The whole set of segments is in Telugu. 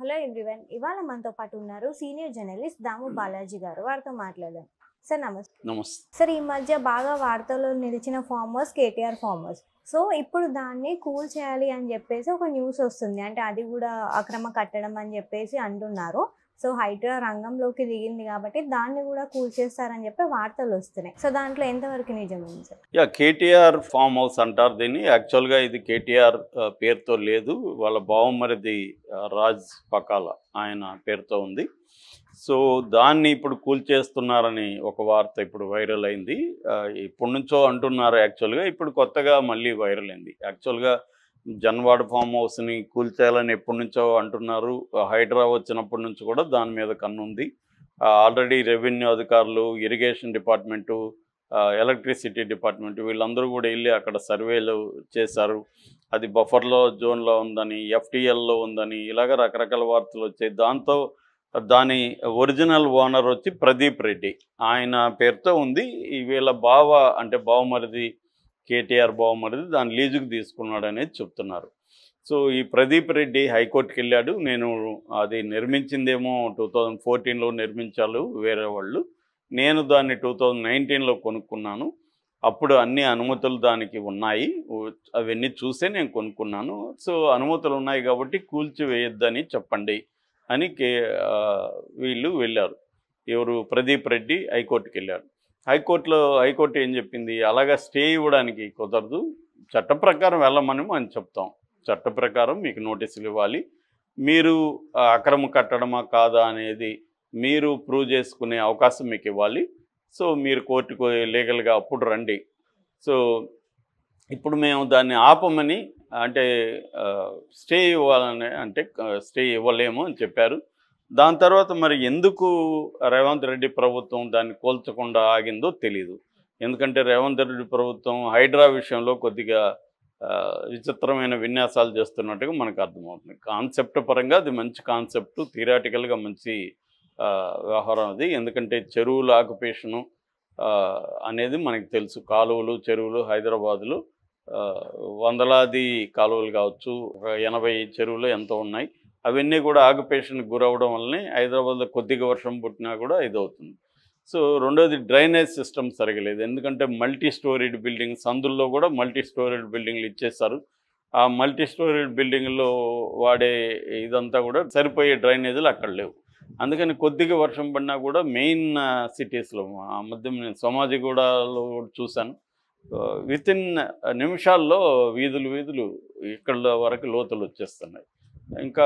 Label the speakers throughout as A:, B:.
A: Hello everyone. ఇవాళ మనతో పాటు ఉన్నారు సీనియర్ జర్నలిస్ట్ దాము బాలాజీ గారు. వారితో మాట్లాడదాం. సార్ నమస్తే.
B: నమస్తే.
A: సార్, ఈ మధ్య బాగా వార్తల్లో నిలిచిన ఫార్మర్స్ కేటీఆర్ ఫార్మర్స్. సో ఇప్పుడు దాన్ని కూల్ చేయాలి అని చెప్పేసి ఒక న్యూస్ వస్తుంది. అంటే అది కూడా అక్రమ కట్టడం అని చెప్పేసి అంటున్నారు. సో హైడ్రా రంగంలోకి దిగింది కాబట్టి దాన్ని కూడా కూల్ చేస్తారని చెప్పి వార్తలు వస్తున్నాయి. సో దాంట్లో ఎంతవరకు నిజం ఉంది సార్?
B: కేటీఆర్ ఫామ్ హౌస్ అంటారు దీన్ని. యాక్చువల్గా ఇది కేటీఆర్ పేరుతో లేదు, వాళ్ళ బావమరిది రాజ్ పకాల ఆయన పేరుతో ఉంది. సో దాన్ని ఇప్పుడు కూల్ చేస్తున్నారని ఒక వార్త ఇప్పుడు వైరల్ అయింది. ఇప్పటి నుంచో అంటున్నారు. యాక్చువల్గా ఇప్పుడు కొత్తగా మళ్ళీ వైరల్ అయింది. యాక్చువల్గా జన్వాడ ఫామ్ హౌస్ని కూల్ చేయాలని ఎప్పటి నుంచో అంటున్నారు. హైడ్రా వచ్చినప్పటి నుంచి కూడా దాని మీద కన్నుంది. ఆల్రెడీ రెవెన్యూ అధికారులు, ఇరిగేషన్ డిపార్ట్మెంటు, ఎలక్ట్రిసిటీ డిపార్ట్మెంట్ వీళ్ళందరూ కూడా వెళ్ళి అక్కడ సర్వేలు చేశారు. అది బఫర్లో జోన్లో ఉందని, ఎఫ్టీఎల్లో ఉందని, ఇలాగ రకరకాల వార్తలు వచ్చాయి. దాంతో దాని ఒరిజినల్ ఓనర్ వచ్చి ప్రదీప్ రెడ్డి, ఆయన పేరుతో ఉంది. వీళ్ళ బావ అంటే బావమరిది, కేటీఆర్ బావమరిది దాన్ని లీజుకు తీసుకున్నాడు అనేది చెప్తున్నారు. సో ఈ ప్రదీప్ రెడ్డి హైకోర్టుకి వెళ్ళాడు. నేను అది నిర్మించిందేమో 2014లో నిర్మించారు వేరే వాళ్ళు, నేను దాన్ని 2019లో కొనుక్కున్నాను, అప్పుడు అన్ని అనుమతులు దానికి ఉన్నాయి, అవన్నీ చూసే నేను కొనుక్కున్నాను. సో అనుమతులు ఉన్నాయి కాబట్టి కూల్చివేయొద్దని చెప్పండి అని వీళ్ళు వెళ్ళారు. ఎవరు? ప్రదీప్ రెడ్డి హైకోర్టుకి వెళ్ళారు. హైకోర్టు ఏం చెప్పింది, అలాగా స్టే ఇవ్వడానికి కుదరదు, చట్ట ప్రకారం వెళ్ళమని మనం చెప్తాం. చట్ట ప్రకారం మీకు నోటీసులు ఇవ్వాలి, మీరు అక్రమ కట్టడమా కాదా అనేది మీరు ప్రూవ్ చేసుకునే అవకాశం మీకు ఇవ్వాలి. సో మీరు కోర్టుకు లీగల్గా అప్పుడు రండి. సో ఇప్పుడు మేము దాన్ని ఆపమని అంటే స్టే ఇవ్వాలని అంటే స్టే ఇవ్వలేము అని చెప్పారు. దాని తర్వాత మరి ఎందుకు రేవంత్ రెడ్డి ప్రభుత్వం దాన్ని కోల్చకుండా ఆగిందో తెలీదు. ఎందుకంటే రేవంత్ రెడ్డి ప్రభుత్వం హైడ్రా విషయంలో కొద్దిగా విచిత్రమైన విన్యాసాలు చేస్తున్నట్టుగా మనకు అర్థమవుతుంది. కాన్సెప్ట్ పరంగా అది మంచి కాన్సెప్ట్, థియరాటికల్గా మంచి వ్యవహారం అది. ఎందుకంటే చెరువుల ఆక్యుపేషను అనేది మనకు తెలుసు. కాలువలు, చెరువులు హైదరాబాదులో వందలాది కాలువలు కావచ్చు, ఒక 80 చెరువులు ఎంతో ఉన్నాయి. అవన్నీ కూడా ఆక్యుపేషన్కి గురవడం వల్లనే హైదరాబాద్లో కొద్దిగా వర్షం పుట్టినా కూడా ఇదవుతుంది. సో రెండోది డ్రైనేజ్ సిస్టమ్ సరిగలేదు. ఎందుకంటే మల్టీ స్టోరీడ్ బిల్డింగ్స్, అందులో కూడా మల్టీ స్టోరీడ్ బిల్డింగ్లు ఇచ్చేస్తారు. ఆ మల్టీ స్టోరీడ్ బిల్డింగ్లో వాడే ఇదంతా కూడా సరిపోయే డ్రైనేజీలు అక్కడ లేవు. అందుకని కొద్దిగా వర్షం పడినా కూడా మెయిన్ సిటీస్లో, ఆ మధ్య నేను సోమాజిగూడలో చూశాను, వితిన్ నిమిషాల్లో వీధులు ఇక్కడ వరకు లోతులు వచ్చేస్తున్నాయి. ఇంకా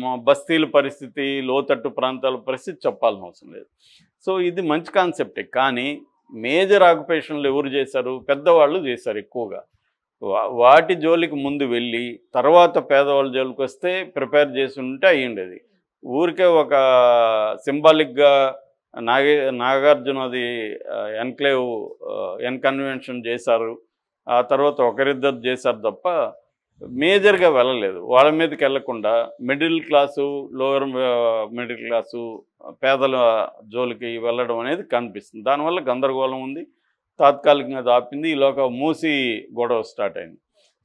B: మా బస్తీల పరిస్థితి, లోతట్టు ప్రాంతాల పరిస్థితి చెప్పాల్సిన అవసరం లేదు. సో ఇది మంచి కాన్సెప్టే, కానీ మేజర్ ఆక్యుపేషన్లు ఎవరు చేశారు? పెద్దవాళ్ళు చేశారు ఎక్కువగా. వాటి జోలికి ముందు వెళ్ళి తర్వాత పేదవాళ్ళ జోలికి వస్తే ప్రిపేర్ చేసి ఉంటే అయ్యిండేది. ఊరికే ఒక సింబాలిక్గా నాగార్జునది ఎన్కన్వెన్షన్ చేశారు, ఆ తర్వాత ఒకరిద్దరు చేశారు తప్ప మేజర్గా వెళ్ళలేదు. వాళ్ళ మీదకి వెళ్లకుండా middle class, lower middle class, పేదల జోలికి వెళ్ళడం అనేది కనిపిస్తుంది. దానివల్ల గందరగోళం ఉంది. తాత్కాలికంగా ఆపింది. ఈలోగా మూసి గొడవ స్టార్ట్ అయింది.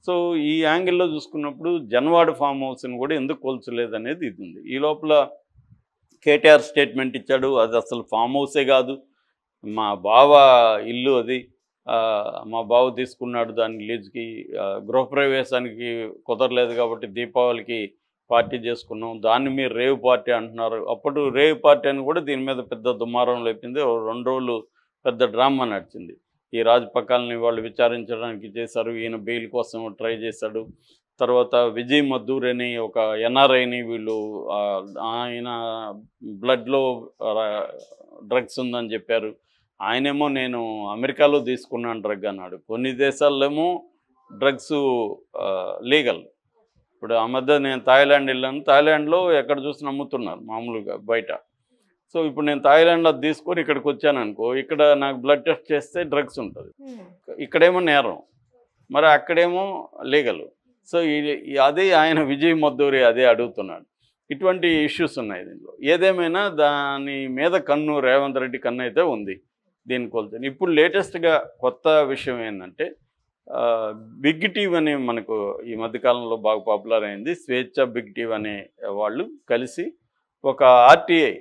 B: సో ఈ యాంగిల్లో చూసుకున్నప్పుడు జన్వాడ ఫామ్ హౌస్ని కూడా ఎందుకు కోల్చలేదు అనేది ఇది ఉంది. ఈ లోపల కేటీఆర్ స్టేట్మెంట్ ఇచ్చాడు, అది అసలు ఫామ్ హౌసే కాదు, మా బావ ఇల్లు అది, మా బావ తీసుకున్నాడు దాన్ని లీజుకి, గృహప్రవేశానికి కుదరలేదు కాబట్టి దీపావళికి పార్టీ చేసుకున్నాం, దాన్ని మీరు రేవ్ పార్టీ అంటున్నారు. అప్పుడు రేవ్ పార్టీ అని కూడా దీని మీద పెద్ద దుమారం లేపింది. 2 రోజులు పెద్ద డ్రామా నడిచింది. ఈ రాజపకాలని వాళ్ళు విచారించడానికి చేశారు, ఈయన బెయిల్ కోసం ట్రై చేశాడు. తర్వాత విజయ్ మద్దూర్ అని ఒక ఎన్ఆర్ఐని వీళ్ళు, ఆయన బ్లడ్లో డ్రగ్స్ ఉందని చెప్పారు. ఆయనేమో నేను అమెరికాలో తీసుకున్నాను డ్రగ్ అన్నాడు. కొన్ని దేశాల్లో ఏమో డ్రగ్స్ లీగల్. ఇప్పుడు ఆ మధ్య నేను థాయిలాండ్ వెళ్ళాను, థాయిలాండ్లో ఎక్కడ చూసినా అమ్ముతున్నారు మామూలుగా బయట. సో ఇప్పుడు నేను థాయిలాండ్లో తీసుకొని ఇక్కడికి వచ్చాను అనుకో, ఇక్కడ నాకు బ్లడ్ టెస్ట్ చేస్తే డ్రగ్స్ ఉంటుంది, ఇక్కడేమో నేరం, మరి అక్కడేమో లీగల్. సో అదే ఆయన విజయ్ మద్దూరి అదే అడుగుతున్నాడు. ఇటువంటి ఇష్యూస్ ఉన్నాయి దీంట్లో. ఏదేమైనా దాని మీద కన్ను, రేవంత్ రెడ్డి కన్ను అయితే ఉంది దీని కొలత. ఇప్పుడు లేటెస్ట్గా కొత్త విషయం ఏంటంటే, బిగ్ టీవీ అనే మనకు ఈ మధ్యకాలంలో బాగా పాపులర్ అయింది. స్వేచ్ఛ బిగ్ టీవీ అనే వాళ్ళు కలిసి ఒక RTI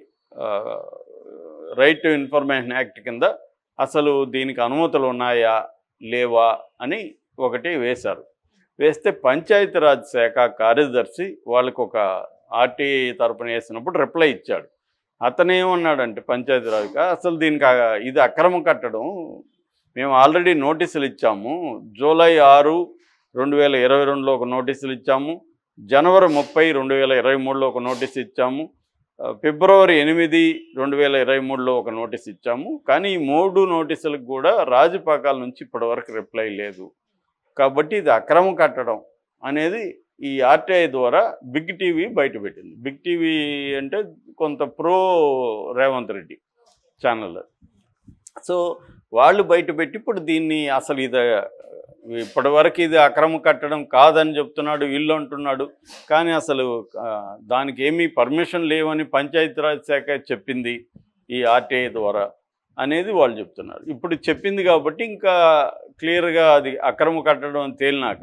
B: right to information act కింద అసలు దీనికి అనుమతులు ఉన్నాయా లేవా అని ఒకటి వేశారు. వేస్తే పంచాయతీరాజ్ శాఖ కార్యదర్శి వాళ్ళకు ఒక ఆర్టీఐ తరపున వేసినప్పుడు రిప్లై ఇచ్చాడు. అతను ఏమన్నాడంటే పంచాయతీరాజ్గా అసలు దీనికి ఇది అక్రమ కట్టడం, మేము ఆల్రెడీ నోటీసులు ఇచ్చాము. జూలై 6, 2022లో ఒక నోటీసులు ఇచ్చాము, జనవరి 30, 2023లో ఒక నోటీసు ఇచ్చాము, ఫిబ్రవరి 8, 2023లో ఒక నోటీస్ ఇచ్చాము. కానీ ఈ 3 నోటీసులకు కూడా రాజపాకాల నుంచి ఇప్పటివరకు రిప్లై లేదు. కాబట్టి ఇది అక్రమ కట్టడం అనేది ఈ ఆర్టీఐ ద్వారా బిగ్ టీవీ బయటపెట్టింది. బిగ్ టీవీ అంటే కొంత pro Revanth Reddy channel. So వాళ్ళు బయటపెట్టి ఇప్పుడు దీన్ని అసలు ఇది ఇప్పటివరకు ఇది అక్రమ కట్టడం కాదని చెప్తున్నాడు, వీళ్ళు అంటున్నాడు. కానీ అసలు దానికి ఏమీ పర్మిషన్ లేవని పంచాయతీరాజ్ శాఖ చెప్పింది ఈ ఆర్టీఐ ద్వారా అనేది వాళ్ళు చెప్తున్నారు. ఇప్పుడు చెప్పింది కాబట్టి ఇంకా క్లియర్గా అది అక్రమ కట్టడం అని తేలినాక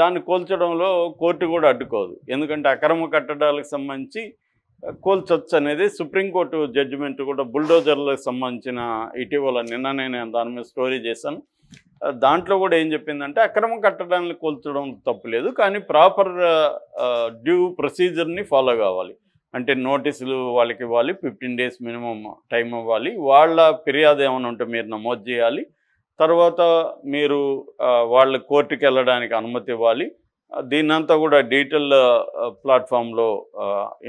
B: దాన్ని కూల్చడంలో కోర్టు కూడా అడ్డుకోదు. ఎందుకంటే అక్రమ కట్టడాలకు సంబంధించి కూల్చొచ్చు అనేది సుప్రీంకోర్టు జడ్జిమెంట్ కూడా బుల్డోజర్లకు సంబంధించిన ఇటీవల నిన్ననే నేను దాని మీద స్టోరీ చేశాను. దాంట్లో కూడా ఏం చెప్పిందంటే అక్రమ కట్టడాన్ని కూల్చడం తప్పులేదు, కానీ ప్రాపర్ డ్యూ ప్రొసీజర్ని ఫాలో కావాలి. అంటే నోటీసులు వాళ్ళకి ఇవ్వాలి, 15 days మినిమం టైం ఇవ్వాలి, వాళ్ళ ఫిర్యాదు ఏమైనా ఉంటే మీరు నమోదు చేయాలి, తర్వాత మీరు వాళ్ళ కోర్టుకి వెళ్ళడానికి అనుమతి ఇవ్వాలి. దీన్నంతా కూడా డీటెయిల్ ప్లాట్ఫామ్లో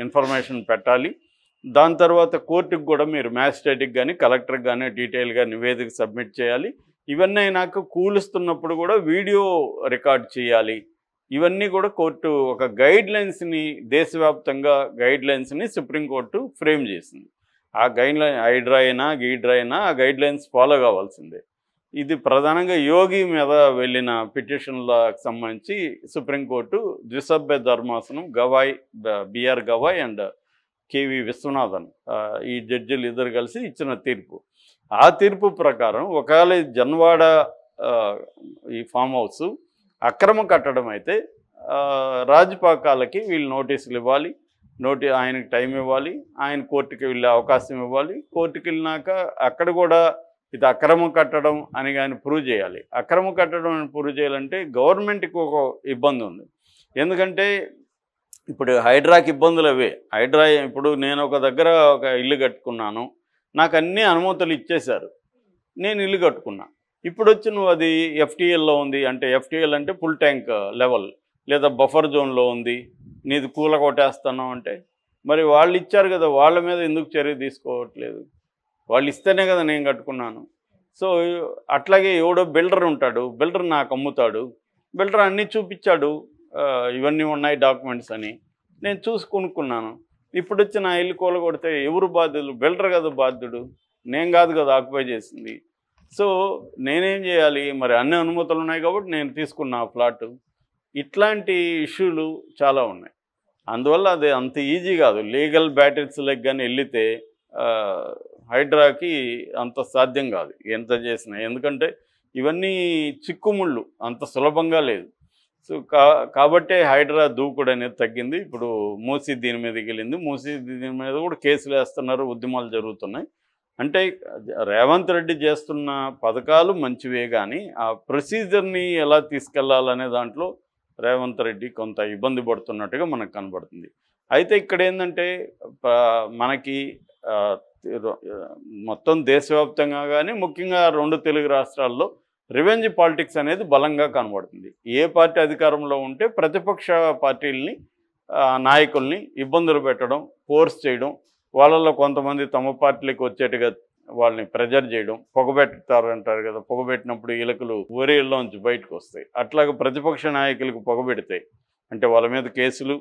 B: ఇన్ఫర్మేషన్ పెట్టాలి. దాని తర్వాత కోర్టుకు కూడా మీరు మ్యాజిస్ట్రేట్కి కానీ కలెక్టర్కి కానీ డీటెయిల్గా నివేదిక సబ్మిట్ చేయాలి. ఇవన్నీ అయినాక కూలుస్తున్నప్పుడు కూడా వీడియో రికార్డ్ చేయాలి. ఇవన్నీ కూడా కోర్టు ఒక గైడ్లైన్స్ని, దేశవ్యాప్తంగా గైడ్లైన్స్ని సుప్రీంకోర్టు ఫ్రేమ్ చేసింది. ఆ గైడ్లైన్ హైడ్రా అయినా గీడ్రా అయినా ఆ గైడ్లైన్స్ ఫాలో కావాల్సిందే. ఇది ప్రధానంగా యోగి మీద వెళ్ళిన పిటిషన్లకు సంబంధించి సుప్రీంకోర్టు ద్విసభ్య ధర్మాసనం Gavai BR Gavai and KV Viswanathan ఈ జడ్జిలు ఇద్దరు కలిసి ఇచ్చిన తీర్పు. ఆ తీర్పు ప్రకారం ఒకవేళ జన్వాడ ఈ ఫామ్ హౌస్ అక్రమ కట్టడం అయితే రాజపాకాలకి వీళ్ళు నోటీసులు ఇవ్వాలి, ఆయనకి టైం ఇవ్వాలి, ఆయన కోర్టుకి వెళ్ళే అవకాశం ఇవ్వాలి. కోర్టుకి వెళ్ళినాక అక్కడ కూడా ఇది అక్రమ కట్టడం అని కానీ ప్రూవ్ చేయాలి. అక్రమ కట్టడం అని ప్రూవ్ చేయాలంటే గవర్నమెంట్కి ఒక ఇబ్బంది ఉంది. ఎందుకంటే ఇప్పుడు హైడ్రాకి ఇబ్బందులు అవే. హైడ్రా ఇప్పుడు నేను ఒక దగ్గర ఒక ఇల్లు కట్టుకున్నాను, నాకు అన్ని అనుమతులు ఇచ్చేశారు, నేను ఇల్లు కట్టుకున్నా. ఇప్పుడు వచ్చి నువ్వు అది ఎఫ్టీఎల్లో ఉంది అంటే, ఎఫ్టీఎల్ అంటే ఫుల్ ట్యాంక్ లెవెల్ లేదా బఫర్ జోన్లో ఉంది, నీది కూల కొట్టేస్తాను అంటే మరి వాళ్ళు ఇచ్చారు కదా, వాళ్ళ మీద ఎందుకు చర్య తీసుకోవట్లేదు? వాళ్ళు ఇస్తేనే కదా నేను కట్టుకున్నాను. సో అట్లాగే ఎవడో బిల్డర్ ఉంటాడు, బిల్డర్ నాకు అమ్ముతాడు, బిల్డర్ అన్నీ చూపించాడు, ఇవన్నీ ఉన్నాయి డాక్యుమెంట్స్ అని, నేను చూసి కొనుక్కున్నాను. ఇప్పుడు వచ్చి నా ఇల్లు కూల కొడితే ఎవరు బాధ్యులు? బిల్డర్ కదా బాధ్యుడు, నేను కాదు కదా ఆక్యుపై చేసింది. సో నేనేం చేయాలి? మరి అన్ని అనుమతులు ఉన్నాయి కాబట్టి నేను తీసుకున్నా ఫ్లాట్. ఇట్లాంటి ఇష్యూలు చాలా ఉన్నాయి. అందువల్ల అది అంత ఈజీ కాదు. లీగల్ బ్యాటిల్స్లకు కానీ వెళితే హైడ్రాకి అంత సాధ్యం కాదు ఎంత చేసినా. ఎందుకంటే ఇవన్నీ చిక్కుముళ్ళు, అంత సులభంగా లేదు. సో కాబట్టే హైడ్రా దూకుడు అనేది తగ్గింది. ఇప్పుడు మూసీ దీని మీదకి వెళ్ళింది, మూసీ దీని మీద కూడా కేసులు వేస్తున్నారు, ఉద్యమాలు జరుగుతున్నాయి. అంటే రేవంత్ రెడ్డి చేస్తున్న పథకాలు మంచివే, కానీ ఆ ప్రొసీజర్ని ఎలా తీసుకెళ్లాలనే దాంట్లో రేవంత్ రెడ్డి కొంత ఇబ్బంది పడుతున్నట్టుగా మనకు కనబడుతుంది. అయితే ఇక్కడ ఏంటంటే మనకి మొత్తం దేశవ్యాప్తంగా కానీ ముఖ్యంగా 2 తెలుగు రాష్ట్రాల్లో రివెంజ్ పాలిటిక్స్ అనేది బలంగా కనబడుతుంది. ఏ పార్టీ అధికారంలో ఉంటే ప్రతిపక్ష పార్టీలని నాయకుల్ని ఇబ్బందులు పెట్టడం, ఫోర్స్ చేయడం, వాళ్ళలో కొంతమంది తమ పార్టీలకు వచ్చేట్టుగా వాళ్ళని ప్రెజర్ చేయడం, పొగబెడతారంటారు కదా, పొగబెట్టినప్పుడు ఎలుకలు ఊరేళ్ళలోంచి బయటకు వస్తాయి. అట్లాగే ప్రతిపక్ష నాయకులకు పొగబెడితే అంటే వాళ్ళ మీద కేసులు,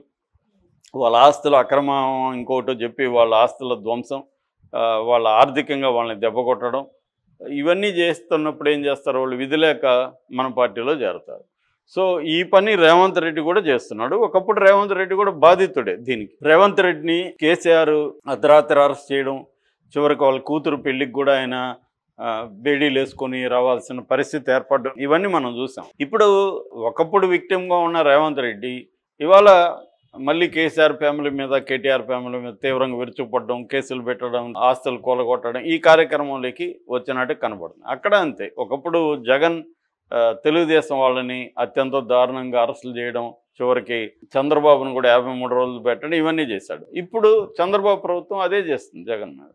B: వాళ్ళ ఆస్తులు అక్రమం ఇంకోటో చెప్పి వాళ్ళ ఆస్తుల ధ్వంసం, వాళ్ళ ఆర్థికంగా వాళ్ళని దెబ్బ కొట్టడం, ఇవన్నీ చేస్తున్నప్పుడు ఏం చేస్తారు? వాళ్ళు విధి లేక మన పార్టీలో చేరతారు. సో ఈ పని రేవంత్ రెడ్డి కూడా చేస్తున్నాడు. ఒకప్పుడు రేవంత్ రెడ్డి కూడా బాధితుడే దీనికి. రేవంత్ రెడ్డిని కేసీఆర్ అర్ధరాత్రి అరెస్ట్ చేయడం, చివరికి వాళ్ళ కూతురు పెళ్ళికి కూడా ఆయన బేడీలు వేసుకొని రావాల్సిన పరిస్థితి ఏర్పడడం ఇవన్నీ మనం చూసాం. ఇప్పుడు ఒకప్పుడు విక్టిమ్గా ఉన్న రేవంత్ రెడ్డి ఇవాళ మళ్ళీ కేసీఆర్ ఫ్యామిలీ మీద, కేటీఆర్ ఫ్యామిలీ మీద తీవ్రంగా విరుచుకుపడడం, కేసులు పెట్టడం, ఆస్తులు కూలగొట్టడం ఈ కార్యక్రమంలోకి వచ్చినట్టు కనబడుతుంది. అక్కడ అంతే. ఒకప్పుడు జగన్ తెలుగుదేశం వాళ్ళని అత్యంత దారుణంగా అరెస్టులు చేయడం, చివరికి చంద్రబాబును కూడా 53 రోజులు పెట్టడం, ఇవన్నీ చేశాడు. ఇప్పుడు చంద్రబాబు ప్రభుత్వం అదే చేస్తుంది జగన్ మీద.